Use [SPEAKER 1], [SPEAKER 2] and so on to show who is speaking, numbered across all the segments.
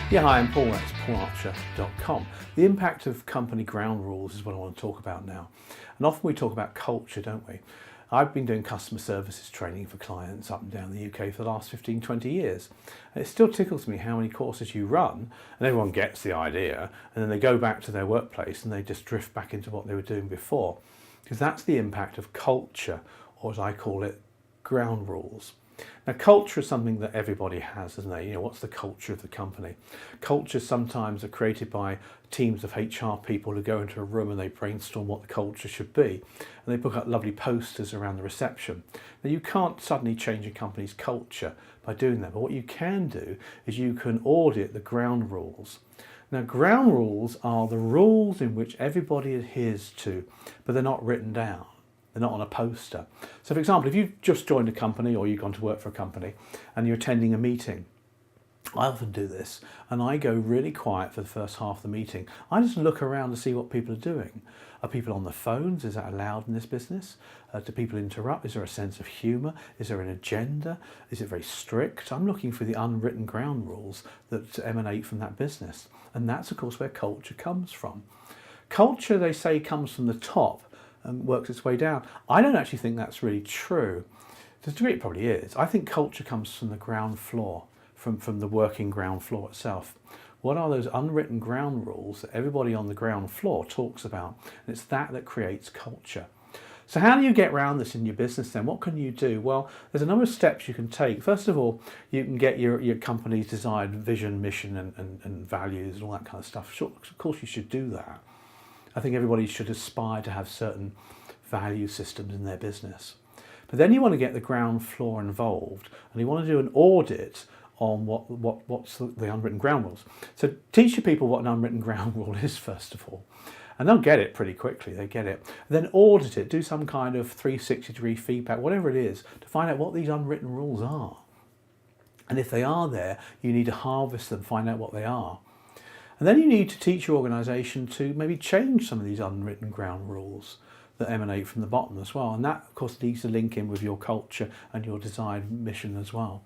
[SPEAKER 1] Yeah, hi, I'm Paul, that's paularcher.com. The impact of company ground rules is what I want to talk about now. And often we talk about culture, don't we? I've been doing customer services training for clients up and down the UK for the last 15, 20 years. And it still tickles me how many courses you run and everyone gets the idea and then they go back to their workplace and they just drift back into what they were doing before. Because that's the impact of culture, or as I call it, ground rules. Now, culture is something that everybody has, isn't it? You know, what's the culture of the company? Cultures sometimes are created by teams of HR people who go into a room and they brainstorm what the culture should be. And they put up lovely posters around the reception. Now, you can't suddenly change a company's culture by doing that. But what you can do is you can audit the ground rules. Now, ground rules are the rules in which everybody adheres to, but they're not written down. They're not on a poster. So for example, if you've just joined a company or you've gone to work for a company and you're attending a meeting, I often do this and I go really quiet for the first half of the meeting. I just look around to see what people are doing. Are people on the phones? Is that allowed in this business? Do people interrupt? Is there a sense of humour? Is there an agenda? Is it very strict? I'm looking for the unwritten ground rules that emanate from that business. And that's of course where culture comes from. Culture, they say, comes from the top and works its way down. I don't actually think that's really true. To a degree it probably is. I think culture comes from the ground floor, from the working ground floor itself. What are those unwritten ground rules that everybody on the ground floor talks about? And it's that creates culture. So how do you get around this in your business then? What can you do? Well, there's a number of steps you can take. First of all, you can get your company's desired vision, mission and values and all that kind of stuff. Sure, of course you should do that. I think everybody should aspire to have certain value systems in their business. But then you want to get the ground floor involved and you want to do an audit on what's the unwritten ground rules. So teach your people what an unwritten ground rule is first of all. And they'll get it pretty quickly, they get it. And then audit it, do some kind of 360-degree feedback, whatever it is, to find out what these unwritten rules are. And if they are there, you need to harvest them, find out what they are. And then you need to teach your organisation to maybe change some of these unwritten ground rules that emanate from the bottom as well. And that, of course, needs to link in with your culture and your desired mission as well.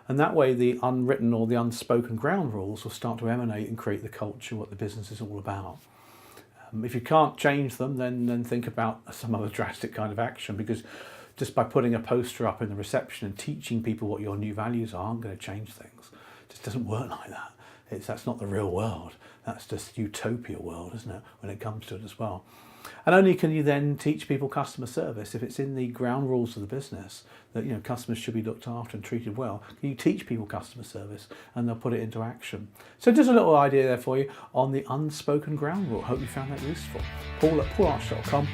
[SPEAKER 1] And that way the unwritten or the unspoken ground rules will start to emanate and create the culture, what the business is all about. If you can't change them, then think about some other drastic kind of action, because just by putting a poster up in the reception and teaching people what your new values are aren't going to change things. It just doesn't work like that. That's not the real world. That's just utopia world, isn't it, when it comes to it as well. And only can you then teach people customer service if it's in the ground rules of the business that, you know, customers should be looked after and treated well. Can you teach people customer service and they'll put it into action? So just a little idea there for you on the unspoken ground rule. Hope you found that useful. Paul at paularcher.com.